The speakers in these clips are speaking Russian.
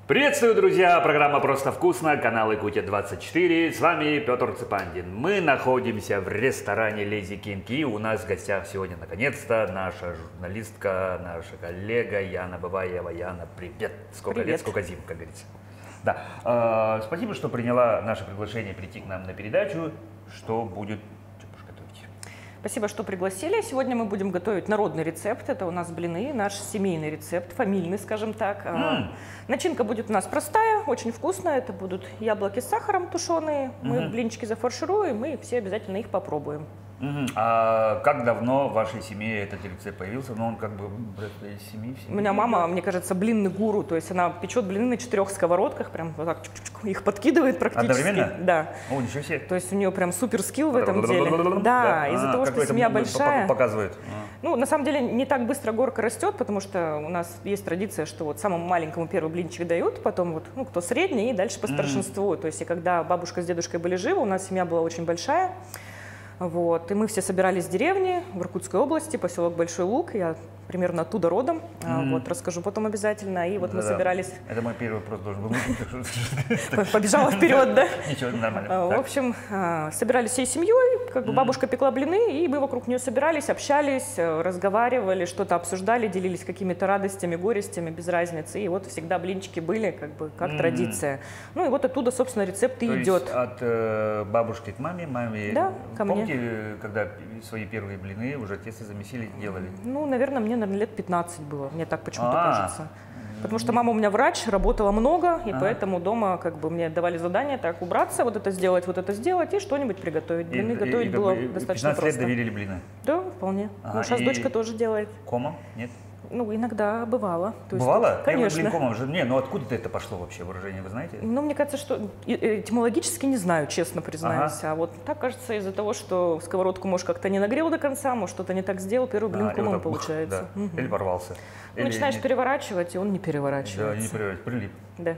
Приветствую, друзья! Программа «Просто вкусно», канал Якутия-24. С вами Петр Цыпандин. Мы находимся в ресторане Lazy King. И у нас в гостях сегодня, наконец-то, наша журналистка, наша коллега Яна Бабаева. Яна, привет! Сколько лет, сколько зим, как говорится. Да. Спасибо, что приняла наше приглашение прийти к нам на передачу. Что будет? Что будешь готовить? Спасибо, что пригласили. Сегодня мы будем готовить народный рецепт. Это у нас блины, наш семейный рецепт, фамильный, скажем так. Начинка будет у нас простая, очень вкусная. Это будут яблоки с сахаром тушеные. Мы блинчики зафаршируем и все обязательно их попробуем. А как давно в вашей семье этот рецепт появился? Ну, он как бы из семьи. У меня мама, мне кажется, блинный гуру. То есть она печет блины на 4 сковородках, прям вот так их подкидывает практически. Одновременно? Да. О, ничего себе. То есть у нее прям супер скилл в этом деле. Да, из-за того, что семья большая. Показывает. Ну, на самом деле, не так быстро горка растет, потому что у нас есть традиция, что вот самому маленькому первый блинчик дают, потом вот, ну, кто средний, и дальше по старшинству. То есть, и когда бабушка с дедушкой были живы, у нас семья была очень большая. Вот, и мы все собирались в деревне в Иркутской области, поселок Большой Луг. Я примерно оттуда родом. Вот, расскажу потом обязательно. И вот мы собирались... Это мой первый вопрос должен был быть. Побежала вперед, да? Ничего, нормально. В общем, собирались всей семьей, как бы бабушка пекла блины, и мы вокруг нее собирались, общались, разговаривали, что-то обсуждали, делились какими-то радостями, горестями, без разницы. И вот всегда блинчики были как бы как традиция. Ну и вот оттуда, собственно, рецепт и идет. От бабушки к маме, да, ко мне. Помните, когда свои первые блины уже тесто замесили, делали? Ну, наверное, мне лет 15 было, мне так почему-то кажется. Потому что мама у меня врач, работала много, и поэтому дома как бы мне давали задание так убраться, вот это сделать и что-нибудь приготовить. Блины готовить было достаточно 15 просто. лет доверили блины? Да, вполне. Ну, сейчас дочка тоже делает. Кома? Нет? Ну, иногда бывало. То есть, бывало? Конечно. Блин, кома уже. Не, ну откуда это пошло вообще выражение, вы знаете? Ну, мне кажется, что этимологически не знаю, честно признаюсь. А вот так кажется из-за того, что сковородку, может, как-то не нагрел до конца, может, что-то не так сделал, первый блин комом получается. Да. Или порвался. Начинаешь переворачивать, и он не переворачивается. Да, не переворачивается, прилип. Да.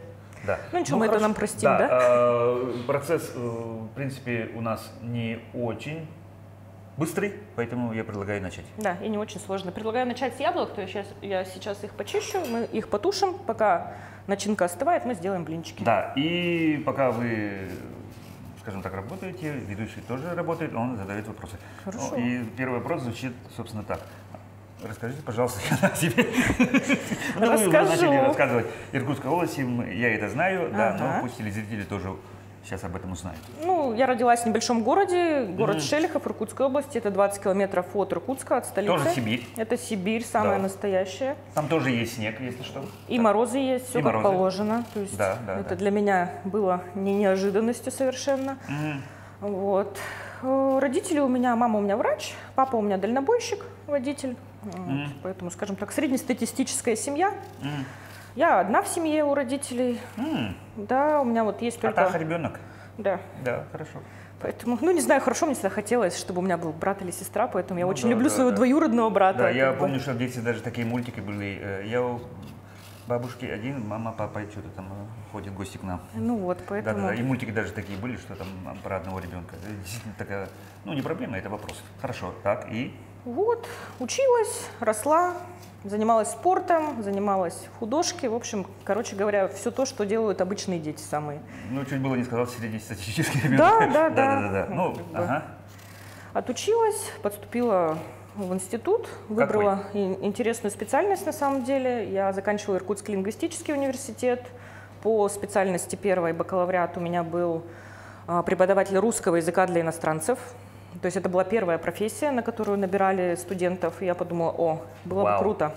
Да. Ну ничего, мы это нам простим, да? Процесс, в принципе, у нас не очень быстрый, поэтому я предлагаю начать. Да, и не очень сложно. Предлагаю начать с яблок, то есть я сейчас их почищу, мы их потушим, пока начинка остывает, мы сделаем блинчики. Да, и пока вы, скажем так, работаете, ведущий тоже работает, он задает вопросы. Хорошо. И первый вопрос звучит, собственно, так. Расскажите, пожалуйста, о себе. Ну, вы уже начали рассказывать. Иркутская область, я это знаю, да, но пусть телезрители тоже сейчас об этом узнают. Ну, я родилась в небольшом городе, город Шелихов, Иркутской области. Это 20 километров от Иркутска, от столицы. Тоже Сибирь. Это Сибирь, самая настоящая. Там тоже есть снег, если что. И морозы есть, все как положено. То есть это для меня было не неожиданностью совершенно. Вот. Родители у меня, мама у меня врач, папа у меня дальнобойщик, водитель. Вот. Поэтому, скажем так, среднестатистическая семья. Я одна в семье у родителей. Да, у меня вот есть только... А ребенок? Да. Да, хорошо. Поэтому, ну, не знаю, хорошо, мне всегда хотелось, чтобы у меня был брат или сестра, поэтому я очень люблю своего двоюродного брата. Да, я помню, что в детстве даже такие мультики были. Я у бабушки один, мама, папа, что-то там ходит в гости к нам. Ну вот, поэтому... Да, и мультики даже такие были, что там про одного ребенка. Действительно такая, ну, не проблема, это вопрос. Хорошо, так, и... Вот, училась, росла, занималась спортом, занималась в художке. В общем, короче говоря, все то, что делают обычные дети самые. Ну, чуть было не сказал среднестатистический ребенок. Да. Ну, Отучилась, поступила в институт, выбрала интересную специальность на самом деле. Я заканчивала Иркутский лингвистический университет. По специальности первой бакалавриат у меня был преподаватель русского языка для иностранцев. То есть это была первая профессия, на которую набирали студентов. И я подумала, было бы круто.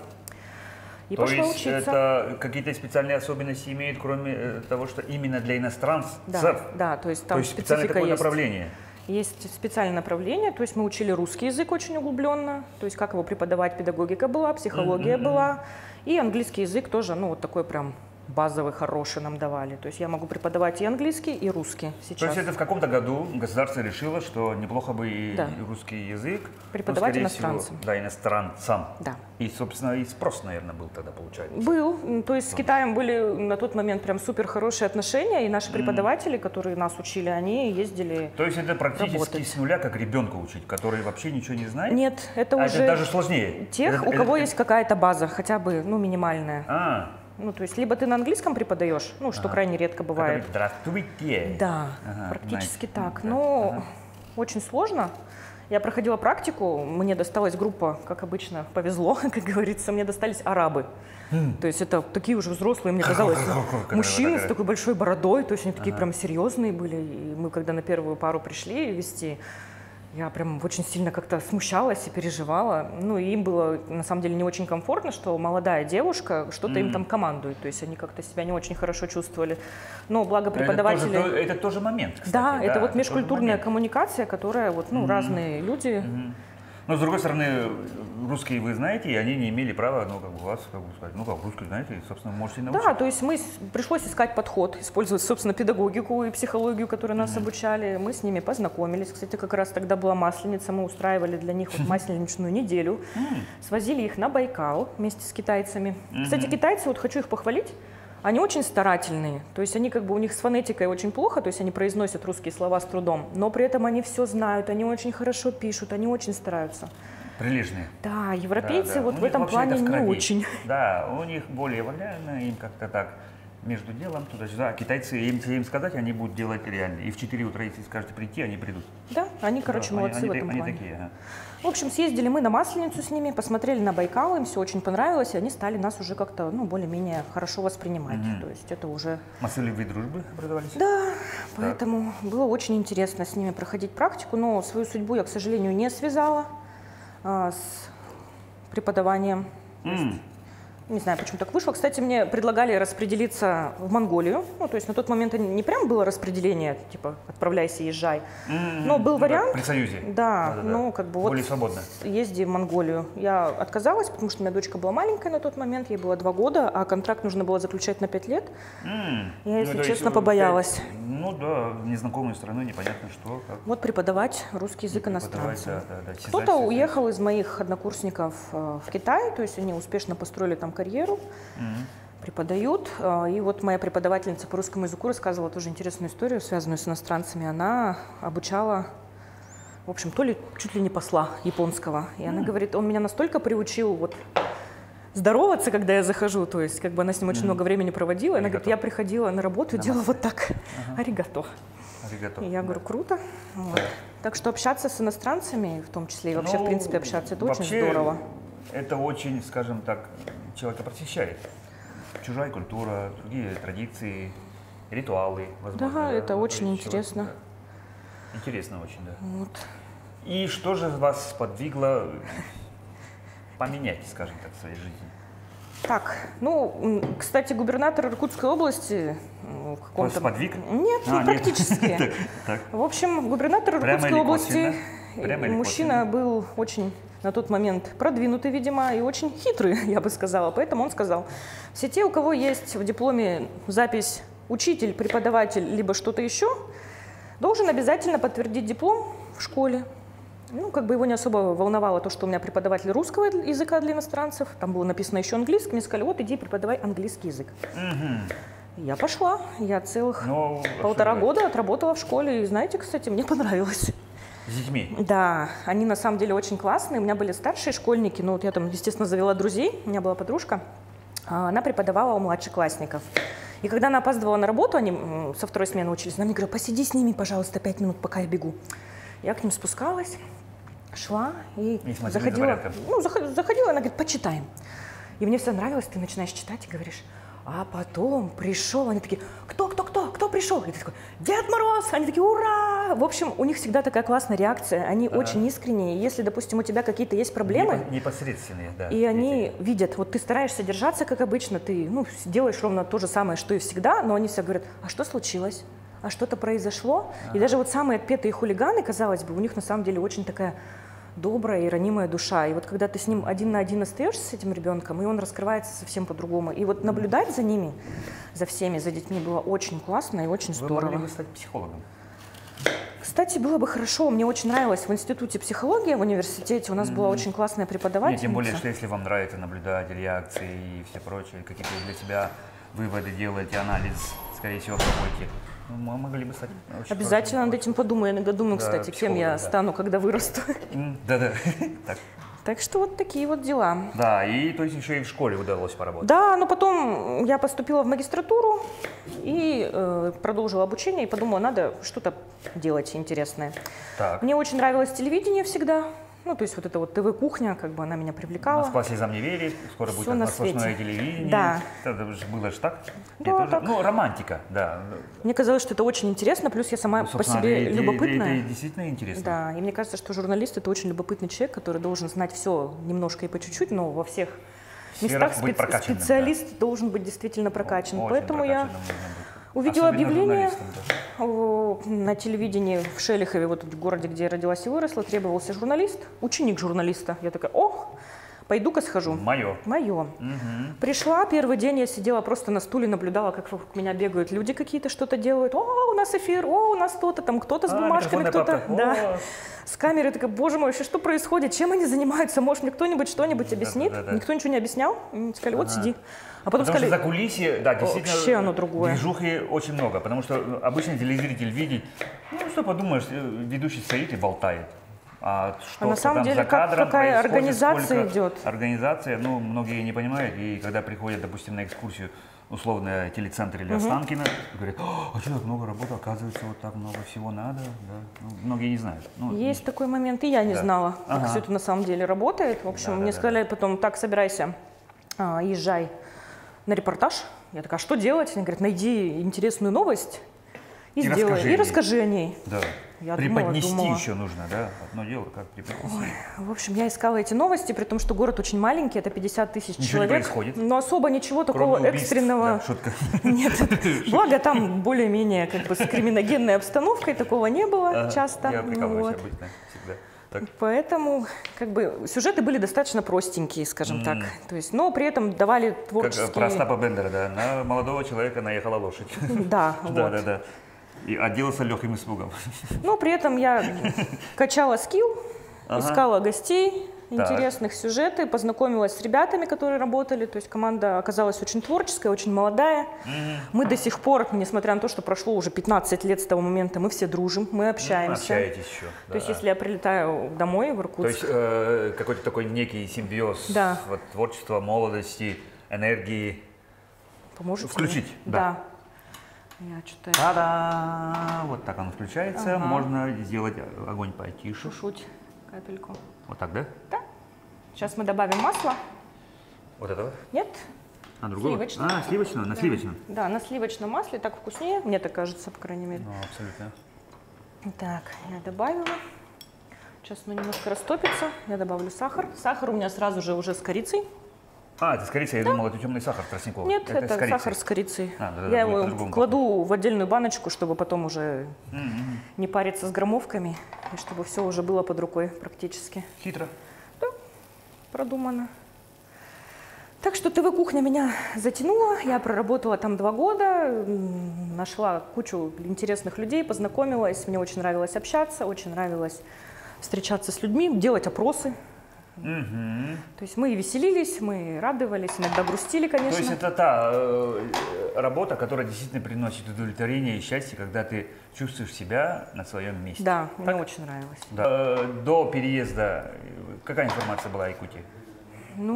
И пошла учиться. Это какие-то специальные особенности имеют, кроме того, что именно для иностранцев? Да, то есть там специальное какое направление? Есть специальное направление, то есть мы учили русский язык очень углубленно, то есть как его преподавать, педагогика была, психология была, и английский язык тоже, ну вот такой прям базовый, хороший нам давали. То есть я могу преподавать и английский, и русский сейчас. То есть это в каком-то году государство решило, что неплохо бы и русский язык преподавать иностранцам. Да, иностранцам. Да. И, собственно, и спрос, наверное, был тогда, получается. Был. То есть с Китаем были на тот момент прям супер хорошие отношения, и наши преподаватели, которые нас учили, они ездили. То есть это практически работать. С нуля, как ребенка учить, который вообще ничего не знает? Нет, это уже это даже сложнее. Тех, у кого есть какая-то база, хотя бы, ну, минимальная. Ну, то есть, либо ты на английском преподаешь, ну, что крайне редко бывает. Здравствуйте. Да, практически так. Но очень сложно. Я проходила практику, мне досталась группа, как обычно, повезло, как говорится, мне достались арабы. То есть это такие уже взрослые, мне казалось, мужчины с такой большой бородой, то есть они такие прям серьезные были. И мы, когда на первую пару пришли вести, я прям очень сильно как-то смущалась и переживала. Ну, и им было, на самом деле, не очень комфортно, что молодая девушка что-то им там командует. То есть они как-то себя не очень хорошо чувствовали. Но благо преподаватели... Это тоже момент, кстати. Да, это вот межкультурная коммуникация, которая вот, ну, разные люди... Но, с другой стороны, русские вы знаете, и они не имели права, ну, как бы вас, как бы сказать, ну, как русские знаете, и, собственно, можете научить. Да, то есть пришлось искать подход, использовать, собственно, педагогику и психологию, которые нас обучали. Мы с ними познакомились. Кстати, как раз тогда была Масленица, мы устраивали для них вот масленичную неделю. Свозили их на Байкал вместе с китайцами. Кстати, китайцы, вот хочу их похвалить, они очень старательные, то есть они как бы у них с фонетикой очень плохо, то есть они произносят русские слова с трудом, но при этом они все знают, они очень хорошо пишут, они очень стараются. Прилежные. Да, европейцы вот в этом плане не очень. Да, у них более вольно, им как-то так между делом туда-сюда. А китайцы, если им сказать, они будут делать реально. И в 4 утра, если скажете прийти, они придут. Да, они, короче, молодцы в этом плане. Они такие, В общем, съездили мы на Масленицу с ними, посмотрели на Байкал, им все очень понравилось, и они стали нас уже как-то, ну, более-менее хорошо воспринимать. То есть это уже... Массы любви и дружбы образовались? Да, поэтому было очень интересно с ними проходить практику, но свою судьбу я, к сожалению, не связала с преподаванием. Не знаю, почему так вышло. Кстати, мне предлагали распределиться в Монголию. Ну, то есть на тот момент не прям было распределение, типа, отправляйся, езжай. Но был вариант. При Союзе. Да, ну, как бы вот более свободно. Езди в Монголию. Я отказалась, потому что у меня дочка была маленькая на тот момент, ей было 2 года, а контракт нужно было заключать на 5 лет. Я, если честно, побоялась. Ну да, в незнакомой стране непонятно что. Как. Вот преподавать русский язык иностранцам. Да. Кто-то уехал из моих однокурсников в Китай, то есть они успешно построили там карьеру, преподают. И вот моя преподавательница по русскому языку рассказывала тоже интересную историю, связанную с иностранцами. Она обучала, в общем, то ли чуть ли не посла японского. И она говорит, он меня настолько приучил вот здороваться, когда я захожу, то есть как бы она с ним очень много времени проводила. Она говорит, я приходила на работу и делала вот так. Аригато. И я говорю, круто. Вот. Так что общаться с иностранцами, в том числе и вообще, в принципе, общаться, это очень здорово. Это очень, скажем так, человека просвещает. Чужая культура, другие традиции, ритуалы, возможно. Да, это очень интересно. Интересно очень, да. Вот. И что же вас подвигло поменять, скажем так, в своей жизни? Так, ну, кстати, губернатор Иркутской области в каком-то... Вас подвиг? Нет, не практически. В общем, губернатор Иркутской области, мужчина был очень на тот момент продвинутый, видимо, и очень хитрый, я бы сказала. Поэтому он сказал, все те, у кого есть в дипломе запись учитель, преподаватель, либо что-то еще, должен обязательно подтвердить диплом в школе. Ну, как бы его не особо волновало то, что у меня преподаватель русского языка для иностранцев. Там было написано еще английский. Мне сказали, вот иди преподавай английский язык. Я пошла. Я целых 1,5 года отработала в школе. И знаете, кстати, мне понравилось. С детьми? Да, они на самом деле очень классные. У меня были старшие школьники. Ну, вот я там, естественно, завела друзей. У меня была подружка. Она преподавала у младшеклассников. И когда она опаздывала на работу, они со 2-й смены учились, она мне говорила, посиди с ними, пожалуйста, 5 минут, пока я бегу. Я к ним спускалась. Шла и заходила, заходила, она говорит, почитаем. И мне все нравилось, ты начинаешь читать и говоришь, а потом пришел, они такие, кто пришел? И ты такой, Дед Мороз, они такие, ура! В общем, у них всегда такая классная реакция, они очень искренние. Если, допустим, у тебя какие-то есть проблемы, непосредственные, да, и они видят, вот ты стараешься держаться, как обычно, ты делаешь ровно то же самое, что и всегда, но они все говорят, а что случилось? А что-то произошло? И даже вот самые отпетые хулиганы, казалось бы, у них на самом деле очень такая добрая и ранимая душа. И вот когда ты с ним 1 на 1 остаешься, с этим ребенком, и он раскрывается совсем по-другому. И вот наблюдать за ними, за всеми, за детьми было очень классно и очень здорово. Вы могли бы стать психологом? Кстати, было бы хорошо. Мне очень нравилось в институте психологии в университете. У нас была очень классная преподавательница. Тем более, что если вам нравится наблюдать реакции и все прочее, какие-то для себя выводы делаете, анализ, скорее всего, проводите. Мы могли бы стать обязательно над этим подумаю. Я иногда думаю, кстати, кем я стану, когда вырасту. Да-да. Так что вот такие вот дела. Да, и то есть еще и в школе удалось поработать. Да, но потом я поступила в магистратуру и продолжила обучение, и подумала, надо что-то делать интересное. Так. Мне очень нравилось телевидение всегда. Ну, то есть вот эта вот ТВ-кухня, как бы она меня привлекала. Москва слезам не верит, скоро будет сплошное телевидение. Да. Это же было же так? Да, тоже... так. Ну, романтика, да. Мне казалось, что это очень интересно, плюс я сама по себе любопытная. Это действительно интересно. Да, и мне кажется, что журналист — это очень любопытный человек, который должен знать все немножко и по чуть-чуть, но во всех местах специалист должен быть действительно прокачан. Очень поэтому я увидела объявление на телевидении в Шелихове, вот в городе, где я родилась и выросла, требовался журналист, ученик журналиста. Я такая, пойду-ка схожу. Мое. Угу. Пришла, первый день я сидела просто на стуле, наблюдала, как вокруг меня бегают люди какие-то, что-то делают. У нас эфир, у нас то-то, там кто-то с бумажками, кто-то с камерой. Такая, боже мой, вообще что происходит? Чем они занимаются? Может, мне кто-нибудь что-нибудь объяснит? Да. Никто ничего не объяснял. Сказали, вот сиди. А потом потому сказали, что за кулисье, да, действительно, вообще оно другое. Движухи очень много, потому что обычный телезритель видит, что подумаешь, ведущий стоит и болтает. А на самом деле, за кадром какая организация идет? Организация, многие не понимают, и когда приходят, допустим, на экскурсию, условно, телецентр или Останкино, говорят, а что так много работы, оказывается, вот так много всего надо, да? Многие не знают. Есть такой момент, и я не знала, как все это на самом деле работает. В общем, мне сказали потом, так, собирайся, езжай на репортаж. Я такая, а что делать? Они говорят, найди интересную новость и сделай, и расскажи о ней. Да. Я преподнести думала. еще нужно, да? Одно дело, как преподнести. В общем, я искала эти новости, при том, что город очень маленький, это 50 тысяч ничего человек. Не происходит. Но особо ничего такого экстренного. Да, шутка. Нет, благо там более-менее с криминогенной обстановкой такого не было часто. Я прикалываюсь обычно всегда. Так. Поэтому сюжеты были достаточно простенькие, скажем так. То есть, но при этом давали творческие... Как про Остапа Бендера, да. На молодого человека наехала лошадь. Да, вот. Да. И отделался легким испугом. Но при этом я качала скилл, искала гостей, интересных сюжеты, познакомилась с ребятами, которые работали. То есть команда оказалась очень творческая, очень молодая. Мы до сих пор, несмотря на то, что прошло уже 15 лет с того момента, мы все дружим, мы общаемся. Общаетесь еще. То есть если я прилетаю домой в Иркутск... То есть какой-то такой некий симбиоз творчества, молодости, энергии. Поможете включить. Мне? Да. Та-да! Вот так он включается. Можно сделать огонь потише. Чуть-чуть, капельку. Вот так, да? Да. Сейчас мы добавим масло. Вот этого? Нет. Другого? Сливочное. Сливочное? На сливочном? Да, на сливочном масле. Так вкуснее, мне так кажется, по крайней мере. Абсолютно. Так, я добавила. Сейчас оно немножко растопится. Я добавлю сахар. Сахар у меня сразу же уже с корицей. Это с корицей? Я думал, это темный сахар тростниковый. Нет, это сахар с корицей. Да, я его кладу в отдельную баночку, чтобы потом уже не париться с граммовками, и чтобы все уже было под рукой практически. Хитро. Да, продумано. Так что ТВ-кухня меня затянула. Я проработала там 2 года, нашла кучу интересных людей, познакомилась. Мне очень нравилось общаться, очень нравилось встречаться с людьми, делать опросы. То есть мы веселились, мы радовались, иногда грустили, конечно. То есть это та работа, которая действительно приносит удовлетворение и счастье, когда ты чувствуешь себя на своем месте. Да, мне очень нравилось. Да. До переезда какая информация была о Якутии?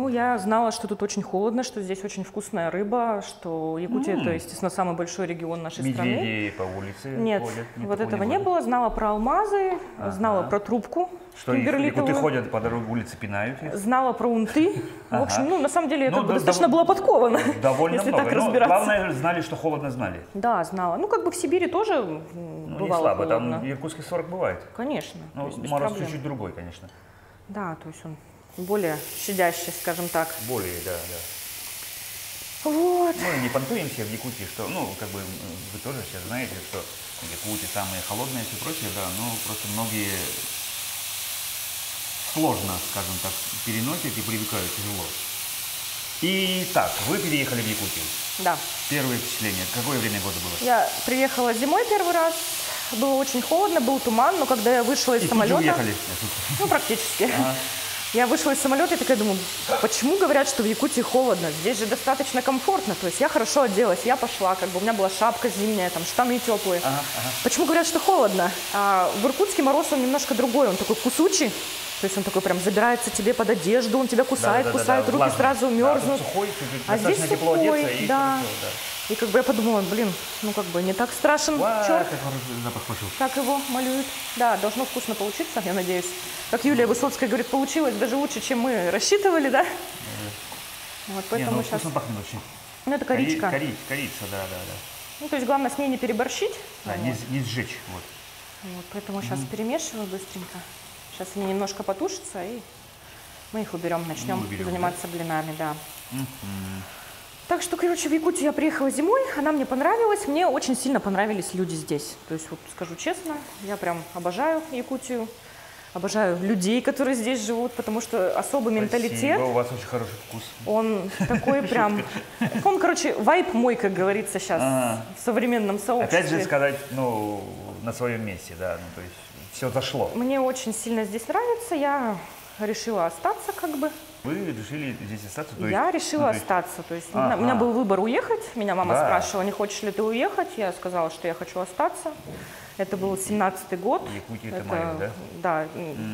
Я знала, что тут очень холодно, что здесь очень вкусная рыба, что Якутия это, естественно, самый большой регион нашей страны. Медведи по улице Нет, ходят? вот этого не было. Знала про алмазы, знала про трубку. Что якуты ходят по дороге улице, пинают их? Знала про унты. В общем, на самом деле, я достаточно была подкована, довольно если много. так разбираться. Главное, знали, что холодно знали. Да, знала. В Сибири тоже бывало не слабо, холодно. там в Иркутске 40 бывает. Конечно. Мороз чуть-чуть другой, конечно. Да, то есть он более щадящий, скажем так. Более, да. Вот. Мы не понтуемся в Якутии, что, вы тоже сейчас знаете, что в Якутии самые холодные и все прочее, да, просто многие сложно, скажем так, переносят и привыкают тяжело. Итак, вы переехали в Якутию. Да. Первые впечатления. Какое время года было? Я приехала зимой первый раз. Было очень холодно, был туман, но когда я вышла из самолета... уехали? Практически. Я вышла из самолета и такая думаю, почему говорят, что в Якутии холодно? Здесь же достаточно комфортно. То есть я хорошо оделась, я пошла, у меня была шапка зимняя, штаны теплые. Почему говорят, что холодно? А в Иркутске мороз, он немножко другой, он такой кусучий. То есть он такой прям забирается тебе под одежду, он тебя кусает, кусает, руки влажный. сразу мерзнут. Да, сухой, а здесь тепло сухой, одеться, и да. хорошо, да. И как бы я подумала, блин, ну как бы не так страшен черт, Как хороший запах пошел. как его малюют. Да, должно вкусно получиться, я надеюсь. Как Юлия Высоцкая говорит, получилось даже лучше, чем мы рассчитывали, да? Вот, поэтому сейчас... вкусно пахнет очень. Ну это коричка. Корица, да. Ну то есть главное с ней не переборщить. Да, вот. не сжечь, вот. Вот, поэтому сейчас перемешиваю быстренько. Сейчас они немножко потушатся, и мы их уберем, начнем заниматься блинами, да. Так что, короче, в Якутию я приехала зимой, она мне понравилась, мне очень сильно понравились люди здесь. То есть, вот скажу честно, я прям обожаю Якутию, обожаю людей, которые здесь живут, потому что особый менталитет. У вас очень хороший вкус. Он такой прям, он, короче, вайб мой, как говорится сейчас, в современном сообществе. Опять же сказать, ну, на своем месте, да, ну, то есть все зашло. Мне очень сильно здесь нравится, я решила остаться как бы. Вы решили здесь остаться? То есть, я решила остаться, то есть у меня был выбор уехать, меня мама спрашивала, не хочешь ли ты уехать, я сказала, что я хочу остаться. Это был 17-й год. Якутия это мое, да? Да,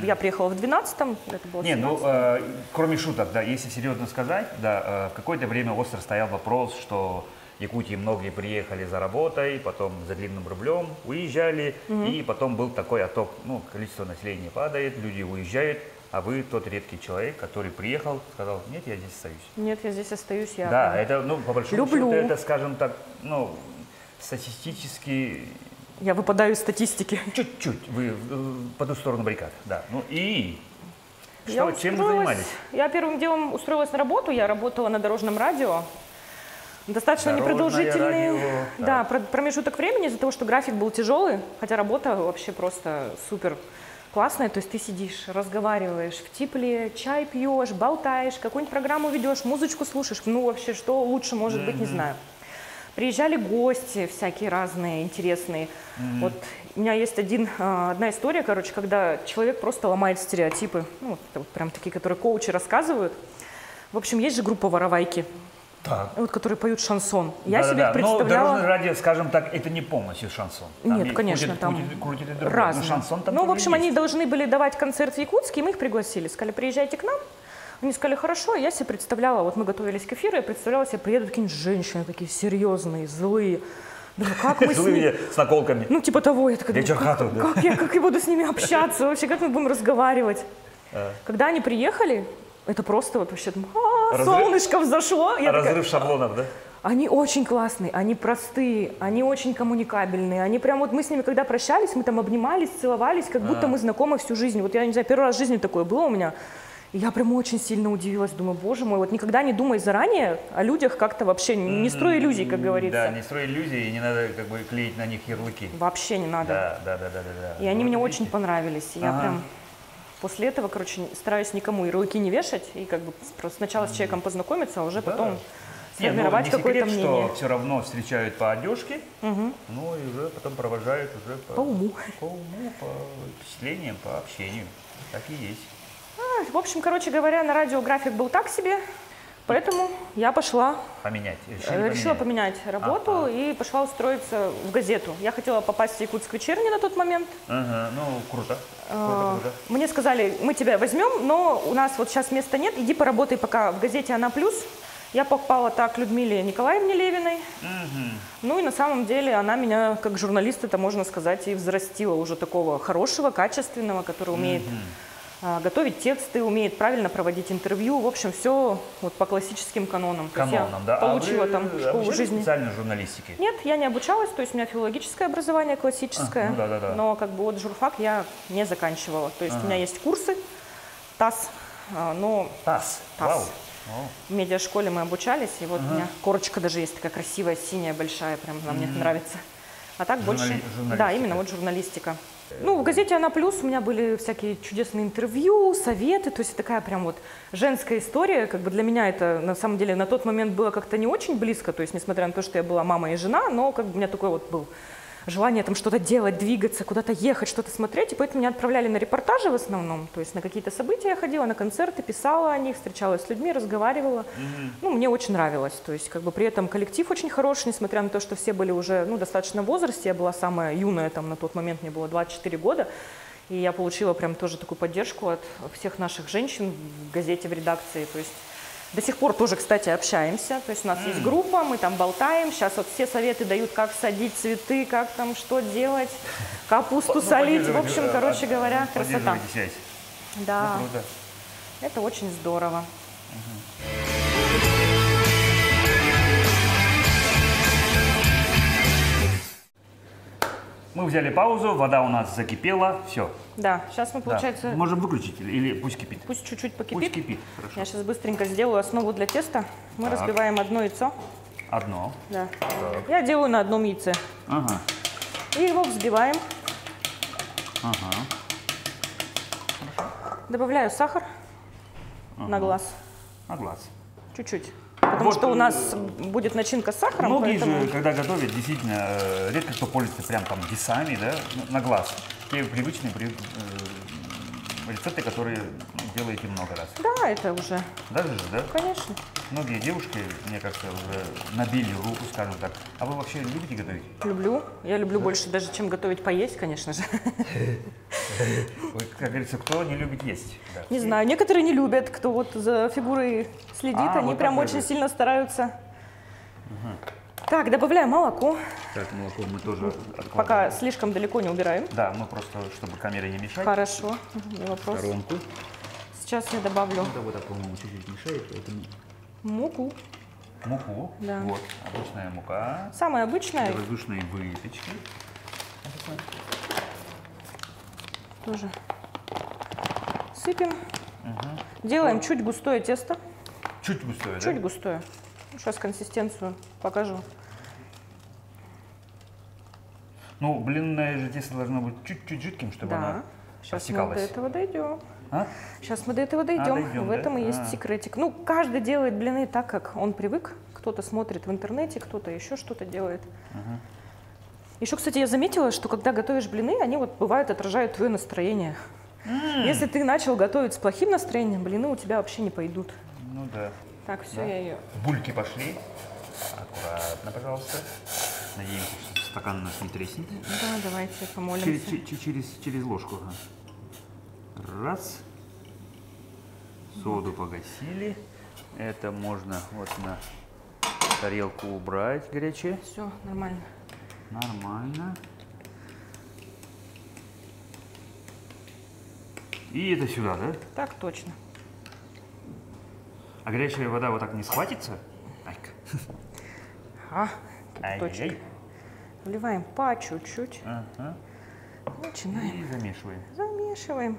я приехала в 12-м, это было 17-м. Кроме шуток, да, если серьезно сказать, да, в какое-то время остро стоял вопрос, что в Якутии многие приехали за работой, потом за длинным рублем уезжали, и потом был такой отток, ну, количество населения падает, люди уезжают, а вы тот редкий человек, который приехал, сказал, нет, я здесь остаюсь. Нет, я здесь остаюсь, я да, это, ну, по большому люблю. счету, это, скажем так, ну, статистически... Я выпадаю из статистики. Чуть-чуть, вы по ту сторону баррикад, да. Ну и чем вы занимались? Я первым делом устроилась на работу, я работала на дорожном радио. Достаточно непродолжительный промежуток времени из-за того, что график был тяжелый, хотя работа вообще просто супер классная. То есть ты сидишь, разговариваешь в тепле, чай пьешь, болтаешь, какую-нибудь программу ведешь, музычку слушаешь. Ну вообще, что лучше может быть, не знаю. Приезжали гости всякие разные, интересные. Вот у меня есть одна история, короче, когда человек просто ломает стереотипы. Ну, вот прям такие, которые коучи рассказывают. В общем, есть же группа «Воровайки». Вот, которые поют шансон. Я себе их представляла... Но дорожное радио, скажем так, это не полностью шансон. Там нет, конечно, там разные. Ну, в общем, они должны были давать концерт в Якутске, и мы их пригласили. Сказали, приезжайте к нам. Они сказали, хорошо, я себе представляла, вот мы готовились к эфиру, я представляла себе, приедут какие-нибудь женщины такие серьезные, злые. Думаю, как мы злые, с наколками. Ну, типа того, я такая думаю, как я буду с ними общаться, вообще, как мы будем разговаривать. Когда они приехали, это просто вот вообще, солнышко взошло. Разрыв шаблонов, да? Они очень классные, они простые, они очень коммуникабельные. Они прям вот мы с ними, когда прощались, мы там обнимались, целовались, как будто мы знакомы всю жизнь. Вот я не знаю, первый раз в жизни такое было у меня. И я прям очень сильно удивилась, думаю, боже мой, вот никогда не думай заранее о людях как-то вообще, не строй иллюзий, как говорится. Да, не строй иллюзий, и не надо как бы клеить на них ярлыки. Вообще не надо. Да. И они мне очень понравились. Я прям после этого, короче, стараюсь никому ярлыки не вешать, и как бы просто сначала с человеком познакомиться, а уже потом сформировать какое-то мнение. Что все равно встречают по одежке, ну и уже потом провожают уже по уму. По уму, по впечатлениям, по общению. Так и есть. В общем, короче говоря, на радио график был так себе, поэтому я пошла. Решила поменять работу и пошла устроиться в газету. Я хотела попасть в Якутск вечерний на тот момент. Ну, круто. Мне сказали, мы тебя возьмем, но у нас вот сейчас места нет, иди поработай пока в газете «Она плюс». Я попала так к Людмиле Николаевне Левиной. Ну и на самом деле она меня, как журналист, это можно сказать, и взрастила уже такого хорошего, качественного, который умеет готовить тексты, умеет правильно проводить интервью. В общем, все вот по классическим канонам. Да. Получила там школу жизни. Специальной журналистики? Нет, я не обучалась, то есть у меня филологическое образование классическое, но как бы вот журфак я не заканчивала. То есть у меня есть курсы, ТАСС, но... ТАСС? Вау. В медиашколе мы обучались, и вот у меня корочка даже есть такая красивая, синяя, большая, прям она мне нравится. А так больше... Да, именно вот журналистика. Ну, в газете «Она плюс» у меня были всякие чудесные интервью, советы, то есть такая прям вот женская история. Как бы для меня это, на самом деле, на тот момент было как-то не очень близко, то есть несмотря на то, что я была мама и жена, но как бы у меня такой вот был желание там что-то делать, двигаться, куда-то ехать, что-то смотреть, и поэтому меня отправляли на репортажи в основном, то есть на какие-то события я ходила, на концерты, писала о них, встречалась с людьми, разговаривала. Ну, мне очень нравилось, то есть как бы при этом коллектив очень хороший, несмотря на то, что все были уже, ну, достаточно в возрасте, я была самая юная там на тот момент, мне было 24 года, И я получила прям тоже такую поддержку от всех наших женщин в газете, в редакции. То есть до сих пор тоже, кстати, общаемся. То есть у нас есть группа, мы там болтаем. Сейчас вот все советы дают, как садить цветы, как там что делать, капусту солить. В общем, короче говоря, красота. Да, это очень здорово. Мы взяли паузу, вода у нас закипела, все. Да, сейчас мы, получается... Да. Можем выключить или пусть кипит? Пусть чуть-чуть покипит. Пусть кипит, хорошо. Я сейчас быстренько сделаю основу для теста. Мы разбиваем одно яйцо. Одно. Да. Я делаю на одном яйце. Ага. И его взбиваем. Ага. Добавляю сахар на глаз. На глаз. Чуть-чуть. Потому Вот, что у нас будет начинка с сахаром. Многие поэтому... же, когда готовят, действительно, редко кто пользуется прям там весами, да, на глаз. Те привычные рецепты, которые делаете много раз. Да, это уже. Даже же, да? Конечно. Многие девушки, мне кажется, уже набили руку, скажем так. А вы вообще любите готовить? Люблю. Я люблю больше даже, чем готовить поесть, конечно же. Вы, как говорится, кто не любит есть? Да. Не знаю, некоторые не любят, кто вот за фигурой следит, они вот прям такой очень же. сильно стараются. Так, добавляю молоко. Так, молоко мы тоже откладываем. Пока слишком далеко не убираем. Да, мы просто, чтобы камере не мешать. Хорошо, не В вопрос. сторонку. Сейчас я добавлю Да, вот так, по-моему, чуть-чуть мешает, поэтому... муку. Муку. Да. Вот, обычная мука. Самая обычная. Для воздушной выпечки. Тоже сыпем. Делаем чуть густое тесто. Чуть густое, Чуть да? густое. Сейчас консистенцию покажу. Ну, блинное же тесто должно быть чуть-чуть жидким, чтобы Да. оно Сейчас мы растекалось. до этого дойдем. А? Сейчас мы до этого дойдем. дойдем, В да? этом и есть секретик. Ну, каждый делает блины так, как он привык. Кто-то смотрит в интернете, кто-то еще что-то делает. Еще, кстати, я заметила, что когда готовишь блины, они вот бывают отражают твое настроение. Если ты начал готовить с плохим настроением, блины у тебя вообще не пойдут. Ну да. Так, все, Да. я ее... Бульки пошли. Аккуратно, пожалуйста. Надеемся, что стакан у нас не треснет. Да, давайте помолимся. Через ложку. Раз. Соду погасили. Это можно вот на тарелку убрать горячее. Все, нормально. Нормально. И это сюда, да? Так точно. А горячая вода вот так не схватится? Айка. Кипяточек. Ай-яй-яй. Вливаем по чуть-чуть. Ага. Начинаем. И замешиваем. Замешиваем.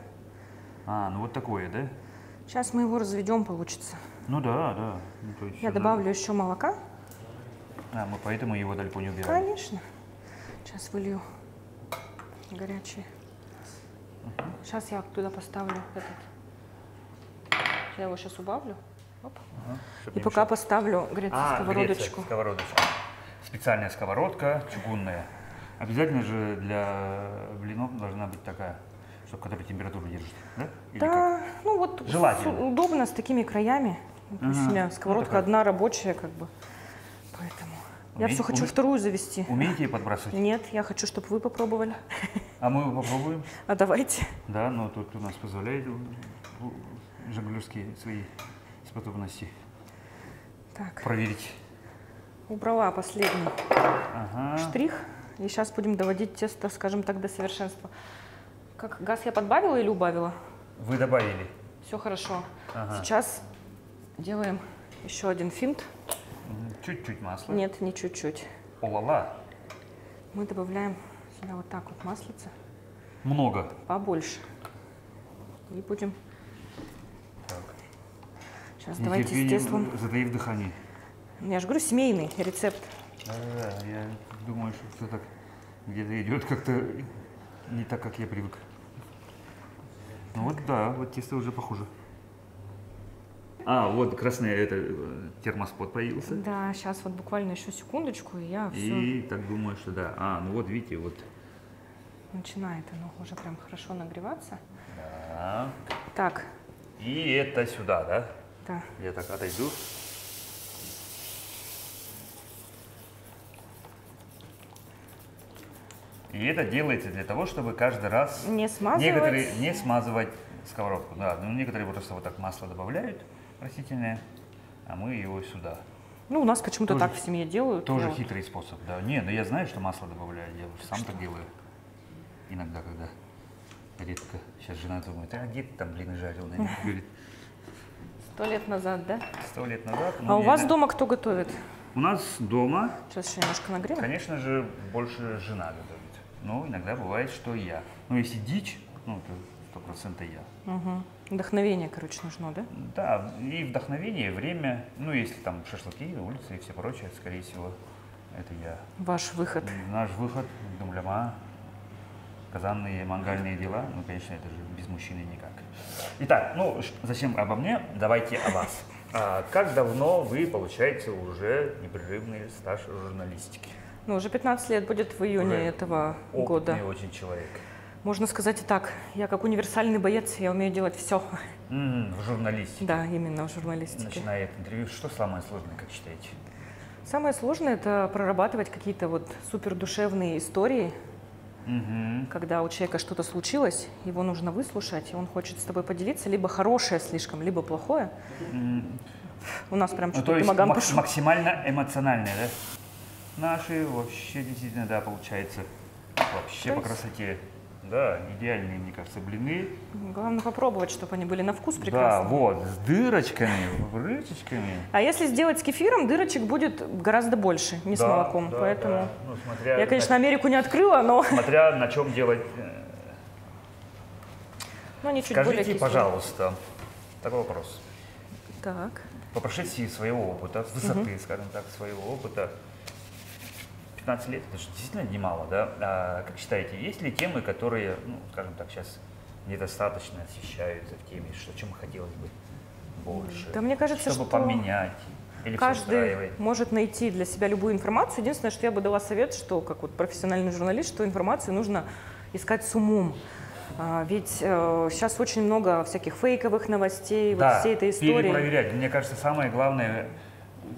А, ну вот такое, да? Сейчас мы его разведем, получится. Ну да, да. Ну, то есть Я сюда- добавлю еще молока. А, мы поэтому его далеко не убираем. Конечно. Сейчас вылью горячий. Сейчас я туда поставлю этот. Я его сейчас убавлю. Оп. Чтоб И не пока мешать. поставлю греться сковородочку. греться, сковородочку. Специальная сковородка, чугунная. Обязательно же для блинов должна быть такая, чтобы которая температуру держит, да? Или Да, ну вот Желательно. удобно с такими краями. То есть у меня сковородка такая. одна рабочая, как бы. Поэтому я Уме- все хочу уме- вторую завести. Умеете подбрасывать? Нет, я хочу, чтобы вы попробовали. А мы попробуем. А давайте. Да, но тут у нас позволяет жонглерские свои способности Так, проверить. убрала последний Ага. штрих. И сейчас будем доводить тесто, скажем так, до совершенства. Как газ я подбавила или убавила? Вы добавили. Все хорошо. Ага. Сейчас делаем еще один финт. Чуть-чуть масла. Нет, не чуть-чуть. О-ла-ла. Мы добавляем сюда вот так вот маслица. Много. Побольше. И будем... Так. Сейчас давайте с теслом. Затаив дыхание. Я же говорю, семейный рецепт. Да, я думаю, что все так где-то идет как-то не так, как я привык. Ну вот да, вот тесто уже похоже. А, вот красный термоспот появился. Да, сейчас вот буквально еще секундочку, и я все... И так думаю, что да. А, ну вот видите, вот. Начинает оно уже прям хорошо нагреваться. Да. Так, И это сюда, да? да. Я так отойду. И это делается для того, чтобы каждый раз Не смазывать. некоторые не смазывать сковородку. Да, ну, некоторые просто вот так масло добавляют растительное, а мы его сюда. Ну, у нас почему-то Тоже так в семье делают. Тоже но- хитрый способ, да. Не, но я знаю, что масло добавляют, я уже сам так делаю. Иногда, когда редко. Сейчас жена думает, а где ты там блины жарил? Наверное, говорит, 100 лет назад, да? 100 лет назад. А у вас дома кто готовит? У нас дома, Сейчас еще немножко нагреем. конечно же, больше жена готовит. Но иногда бывает, что и я. Но если дичь, ну, то 100% я. Угу. Вдохновение, короче, нужно, да? Да, и вдохновение, и время. Ну, если там шашлыки, улицы и все прочее, скорее всего, это я. Ваш выход. Наш выход, думляма, казанные, мангальные дела, ну, конечно, это же без мужчины никак. Итак, ну, зачем обо мне, давайте о вас. Как давно вы получаете уже непрерывный стаж журналистики? Ну, уже 15 лет будет в июне Уже этого года. Опытный очень человек. Можно сказать и так. Я как универсальный боец, я умею делать все. В журналистике. Да, именно в журналистике. Начиная от интервью, что самое сложное, как считаете? Самое сложное – это прорабатывать какие-то вот супердушевные истории, когда у человека что-то случилось, его нужно выслушать, и он хочет с тобой поделиться, либо хорошее слишком, либо плохое. У нас прям Ну, что-то то есть тумаган пошел. максимально эмоциональное, да? Наши вообще действительно, да, получается, вообще То по есть- красоте. Да, идеальные, мне кажется, блины. Главное попробовать, чтобы они были на вкус Да, прекрасные. вот, с дырочками, рычечками. А если сделать с кефиром, дырочек будет гораздо больше, не с Да, молоком. да, Поэтому да. Ну, смотря, я, конечно, Америку не открыла, но смотря на чем делать. они чуть более Скажите, кислые. пожалуйста, такой вопрос. Так. По прошествии своего опыта, с высоты, скажем так, своего опыта, 15 лет, это же действительно немало, да? Как считаете, есть ли темы, которые, ну, скажем так, сейчас недостаточно освещаются в теме, что чем хотелось бы больше? Да, мне кажется, чтобы что поменять или все каждый устраивает? может найти для себя любую информацию. Единственное, что я бы дала совет, что как вот профессиональный журналист, что информацию нужно искать с умом. Ведь сейчас очень много всяких фейковых новостей, Да, вот всей этой истории. перепроверять. Мне кажется, самое главное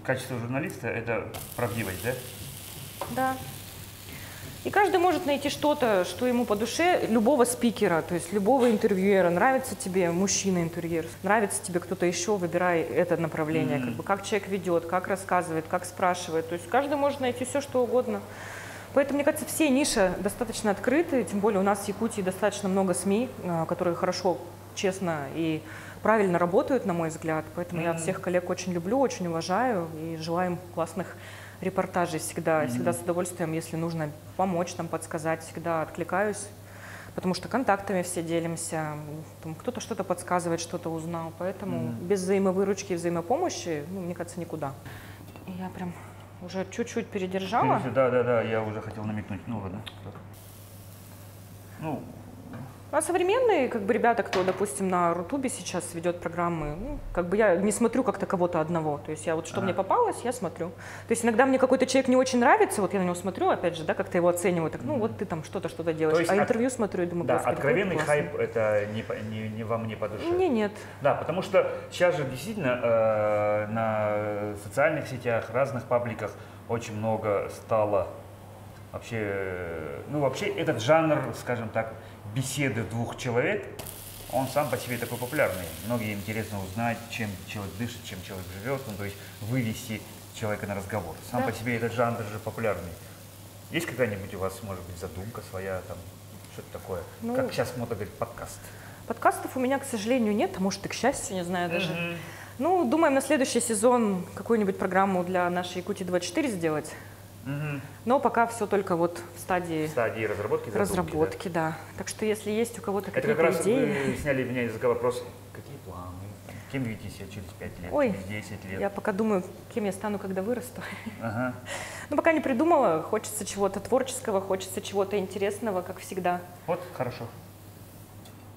качество журналиста – это правдивость, да? Да. И каждый может найти что-то, что ему по душе, любого спикера, то есть любого интервьюера. Нравится тебе мужчина-интервьюер, нравится тебе кто-то еще, выбирай это направление. Как бы, как человек ведет, как рассказывает, как спрашивает. То есть каждый может найти все, что угодно. Поэтому, мне кажется, все ниши достаточно открыты, тем более у нас в Якутии достаточно много СМИ, которые хорошо, честно и правильно работают, на мой взгляд. Поэтому я всех коллег очень люблю, очень уважаю и желаю им классных репортажей всегда. Я всегда с удовольствием, если нужно помочь, там, подсказать, всегда откликаюсь, потому что контактами все делимся, там, кто-то что-то подсказывает, что-то узнал. Поэтому без взаимовыручки и взаимопомощи, ну, мне кажется, никуда. И я прям уже чуть-чуть передержала. Да, я уже хотел намекнуть. Ну ладно. Ну, А современные, как бы, ребята, кто, допустим, на Рутубе сейчас ведет программы, ну, как бы я не смотрю как-то кого-то одного. То есть я вот что мне попалось, я смотрю. То есть иногда мне какой-то человек не очень нравится, вот я на него смотрю, опять же, да, как-то его оцениваю, так, ну вот ты там что-то делаешь. есть А интервью смотрю и думаю, да, господи, какой откровенный классный. хайп – это вам не по душе. Не, нет. Да, потому что сейчас же действительно на социальных сетях, разных пабликах очень много стало вообще, ну вообще этот жанр, скажем так, беседы двух человек, он сам по себе такой популярный. Многие интересно узнать, чем человек дышит, чем человек живет, ну то есть вывести человека на разговор. Сам Да. по себе этот жанр же популярный. Есть какая-нибудь у вас, может быть, задумка своя, там, что-то такое? Ну, как сейчас модно говорить, подкаст. Подкастов у меня, к сожалению, нет, а может и к счастью, не знаю даже. Ну, думаем на следующий сезон какую-нибудь программу для нашей Якутии-24 сделать. Но пока все только вот в стадии В стадии разработки? задумки, разработки, да. Так что если есть у кого-то да? Это как какие-то раз идеи... вы сняли меня языка вопрос, какие планы? Кем видите себя через 5 лет, Ой, через 10 лет? я пока думаю, кем я стану, когда вырасту. Ага. Ну, пока не придумала. Хочется чего-то творческого, хочется чего-то интересного, как всегда. Вот, хорошо.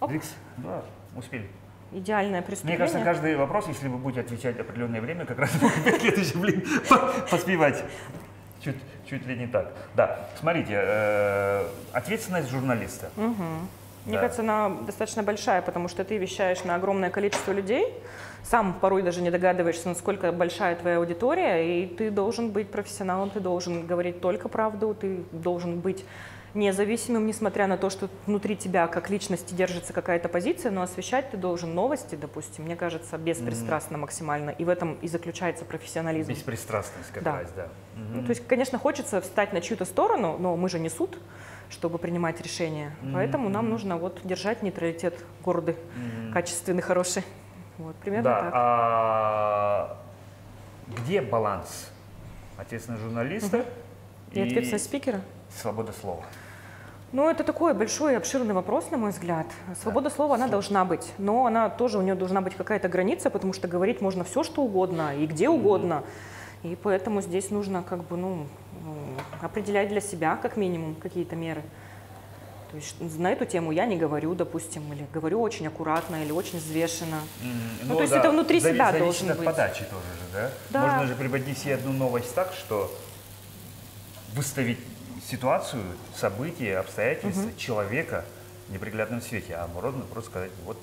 Оп. Дрикс, да, успели. Идеальное Мне преступление. кажется, каждый вопрос, если вы будете отвечать определенное время, как раз будет 5 лет еще, блин, поспевать. Чуть ли не так. Да, смотрите, ответственность журналиста. Мне Да. кажется, она достаточно большая, потому что ты вещаешь на огромное количество людей, сам порой даже не догадываешься, насколько большая твоя аудитория, и ты должен быть профессионалом, ты должен говорить только правду, ты должен быть независимым, несмотря на то, что внутри тебя как личности держится какая-то позиция, но освещать ты должен новости, допустим, мне кажется, беспристрастно максимально. И в этом и заключается профессионализм. Беспристрастность как раз, да. Ну, то есть, конечно, хочется встать на чью-то сторону, но мы же не суд, чтобы принимать решения. Поэтому нам нужно вот держать нейтралитет гордый, качественный, хороший. Вот, примерно так. А где баланс ответственного журналиста И ответственность спикера? Свобода слова. Ну, это такой большой и обширный вопрос, на мой взгляд. Свобода слова, она должна быть, но она тоже, у нее должна быть какая-то граница, потому что говорить можно все, что угодно и где угодно. И поэтому здесь нужно как бы, определять для себя, как минимум, какие-то меры. То есть на эту тему я не говорю, допустим, или говорю очень аккуратно, или очень взвешенно. Ну, то есть это внутри себя должен быть. Зависит от подачи тоже же, да? Да. Можно же преподнести одну новость так, что выставить ситуацию, события, обстоятельства человека в неприглядном свете, а можно просто сказать вот.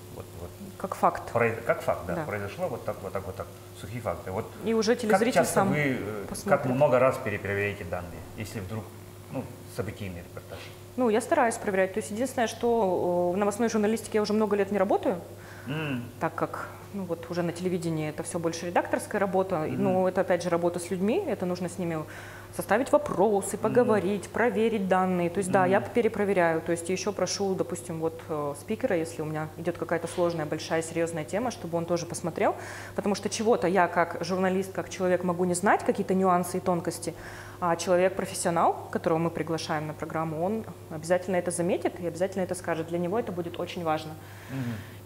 Как факт. Как факт, да. Да. Произошло вот так, сухие факты. Вот И уже телезритель как часто сам вы, посмотрит. как много раз перепроверяете данные, если вдруг, событийный репортаж? Ну, я стараюсь проверять. То есть единственное, что в новостной журналистике я уже много лет не работаю, так как уже на телевидении это все больше редакторская работа. Но это, опять же, работа с людьми, это нужно с ними составить вопросы, поговорить, проверить данные. То есть, да, я перепроверяю. То есть еще прошу, допустим, спикера, если у меня идет какая-то сложная, большая, серьезная тема, чтобы он тоже посмотрел. Потому что чего-то я как журналист, как человек могу не знать, какие-то нюансы и тонкости, а человек-профессионал, которого мы приглашаем на программу, он обязательно это заметит и обязательно это скажет. Для него это будет очень важно.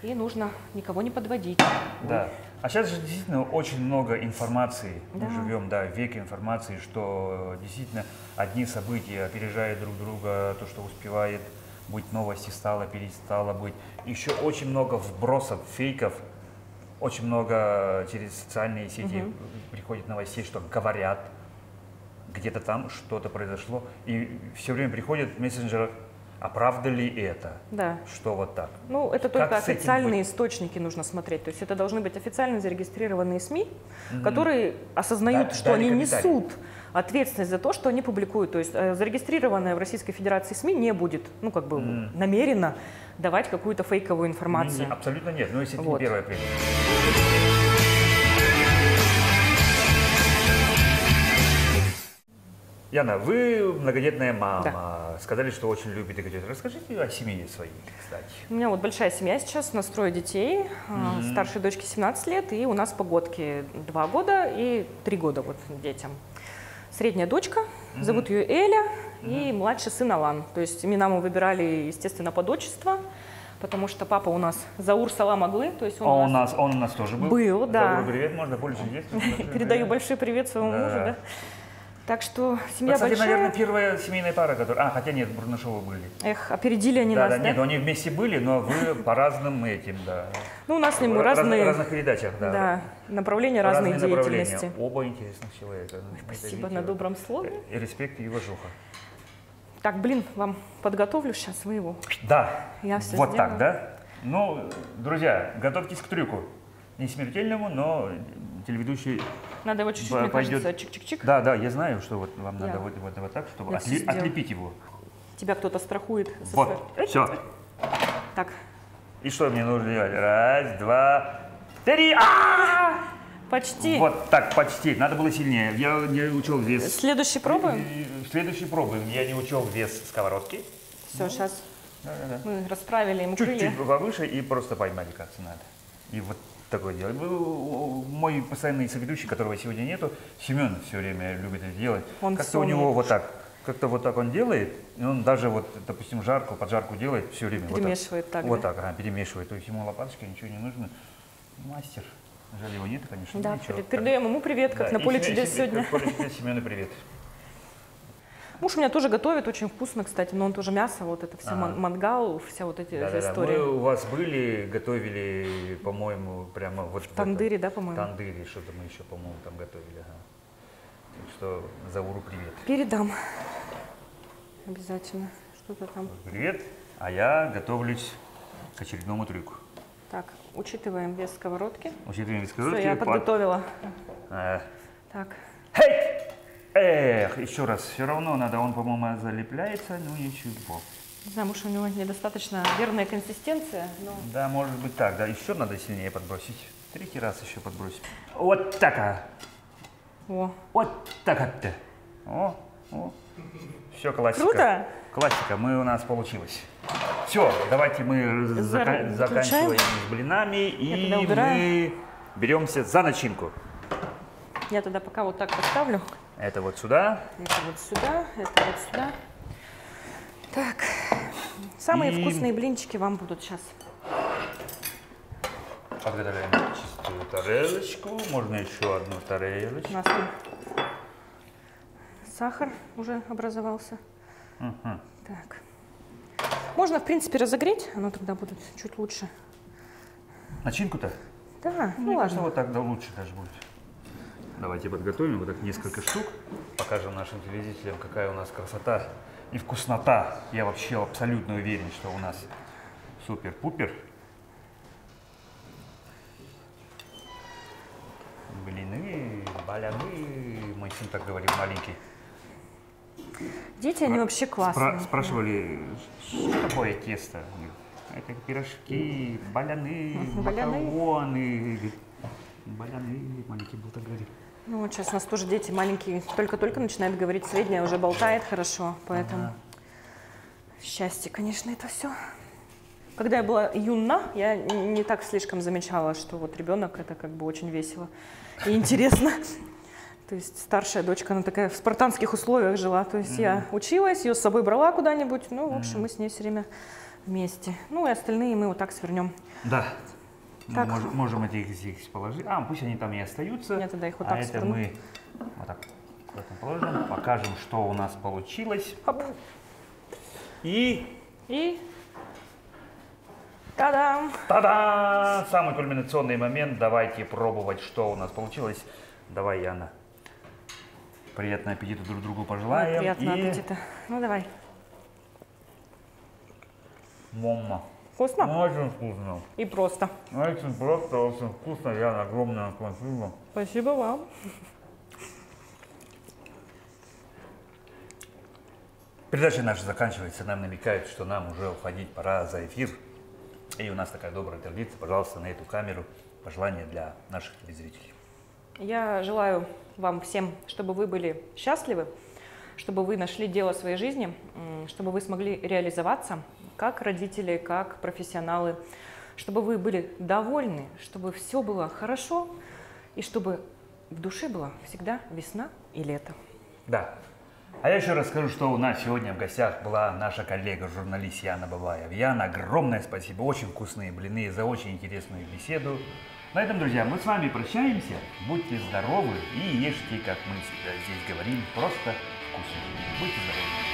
И нужно никого не подводить. Да. А сейчас же действительно очень много информации. Да. Мы живем, в веке информации, что действительно одни события опережают друг друга, то, что успевает быть новости, стало, перестало быть. Еще очень много вбросов, фейков, очень много через социальные сети приходит новостей, что говорят, где-то там что-то произошло. И все время приходят в мессенджерах, а правда ли это? Да. Что вот так? Ну, это только Как с этим официальные быть? источники нужно смотреть. То есть это должны быть официально зарегистрированные СМИ, которые осознают, что они несут ответственность за то, что они публикуют. То есть зарегистрированная в Российской Федерации СМИ не будет, намеренно давать какую-то фейковую информацию. Абсолютно нет. Но если это не 1 апреля. Яна, вы многодетная мама. Да. Сказали, что очень любите котят. Расскажите о семье своей, кстати. У меня большая семья сейчас, у нас 3 детей. Старшей дочке 17 лет, и у нас погодки 2 года и 3 года детям. Средняя дочка, зовут ее Эля, и младший сын Алан. То есть имена мы выбирали, естественно, под отчество, потому что папа у нас Заур Салам Аглы. То есть он у нас тоже был? Был, да. Заур, привет, можно больше Передаю большой привет своему мужу, да. Так что семья кстати, большая. наверное, первая семейная пара, которая... хотя нет, Бурнашовы были. Эх, опередили они нас, да? Нет, они вместе были, но вы по разным этим, да. Ну, у нас с ним разные... разных передачах, да. Да, направления разной деятельности. Оба интересных человека. Спасибо на добром слове. И респект, и уважуха. Так, вам подготовлю сейчас своего. Да, Я все вот сделаю. так, да? Ну, друзья, готовьтесь к трюку. Не смертельному, но телеведущий... Надо его чуть-чуть, мне кажется, чик-чик-чик. Да, я знаю, что вам надо вот так, чтобы отлепить его. Тебя кто-то страхует. Вот, все. Так. И что мне нужно делать? 1, 2, 3. Почти. Вот так, почти. Надо было сильнее. Я не учел вес. Следующий пробуем? Следующий пробуем. Я не учел вес сковородки. Все, сейчас мы расправили ему крылья. Чуть-чуть повыше и просто поймали, как надо. И вот такое делать. Мой постоянный соведущий, которого сегодня нету, Семен все время любит это делать. Как-то у него вот так. Как-то вот так он делает, и он даже допустим, поджарку делает все время. Перемешивает так. Вот так, перемешивает. То есть ему лопаточка, ничего не нужно. Мастер. Жаль, его нет, конечно. Да, передаем ему привет, как на поле чудес сегодня. Поле чудес, Семену привет. Муж у меня тоже готовит очень вкусно, кстати, но он тоже мясо, это все мангал, вся эти истории. Мы у вас были, готовили, по-моему, прямо в тандыре, да, по-моему? В тандыре, что-то мы еще, по-моему, там готовили. Так что Зауру привет. Передам. Обязательно. Что-то там. Привет. А я готовлюсь к очередному трюку. Так, учитываем вес сковородки. Учитываем вес сковородки. Все, я подготовила. Так. Так. Hey! Эх, еще раз, все равно надо, он, по-моему, залепляется, ну ничего. Не знаю, может, у него недостаточно верная консистенция, но... Да, может быть так, да, еще надо сильнее подбросить. Третий раз еще подбросить. Вот так. О. Вот так. О. Все, классика. Круто! Классика, у нас получилось. Все, давайте мы заканчиваем с блинами и мы беремся за начинку. Я тогда пока вот так поставлю. Это вот сюда. Это вот сюда, это вот сюда. Так, самые вкусные блинчики вам будут сейчас. Подготовляем чистую тарелочку. Можно еще одну тарелочку. У нас там сахар уже образовался. Так. Можно, в принципе, разогреть, оно тогда будет чуть лучше. Начинку-то? Да, Мне кажется, вот так да, лучше даже будет. Давайте подготовим вот так несколько штук. Покажем нашим телезрителям, какая у нас красота и вкуснота. Я вообще абсолютно уверен, что у нас супер-пупер. Блины, баляны. Мой сын так говорил, маленький. Дети, они вообще классные. Спрашивали, что такое тесто? Это пирожки, баляны, макароны. Баляны, маленький был так говорит. Ну, вот сейчас у нас тоже дети маленькие, только-только начинают говорить, средняя уже болтает хорошо, поэтому счастье, конечно, это все. Когда я была юна, я не так слишком замечала, что вот ребенок это как бы очень весело и интересно. То есть старшая дочка, она такая в спартанских условиях жила, то есть я училась, ее с собой брала куда-нибудь, ну, в общем, мы с ней все время вместе. Ну, и остальные мы вот так свернем. Да. Так. Мы можем эти здесь положить. Пусть они там и остаются. Я тогда их вот так это сверну. мы вот так положим, покажем, что у нас получилось. Хоп. И та-дам! та-да! Самый кульминационный момент. Давайте пробовать, что у нас получилось. Давай, Яна. Приятного аппетита друг другу пожелаем. Приятного аппетита. Ну, давай. Мама. Вкусно? Очень вкусно. И просто. Очень просто, очень вкусно. Яна, огромное спасибо. Спасибо вам. Передача наша заканчивается. Нам намекают, что нам уже уходить пора за эфир. И у нас такая добрая традиция. Пожалуйста, на эту камеру пожелания для наших телезрителей. Я желаю вам всем, чтобы вы были счастливы, чтобы вы нашли дело своей жизни, чтобы вы смогли реализоваться как родители, как профессионалы, чтобы вы были довольны, чтобы все было хорошо и чтобы в душе была всегда весна и лето. Да. А я еще расскажу, что у нас сегодня в гостях была наша коллега, журналист Яна Бабаева. Яна, огромное спасибо, очень вкусные блины, за очень интересную беседу. На этом, друзья, мы с вами прощаемся. Будьте здоровы и ешьте, как мы всегда здесь говорим, просто вкусно. Будьте здоровы.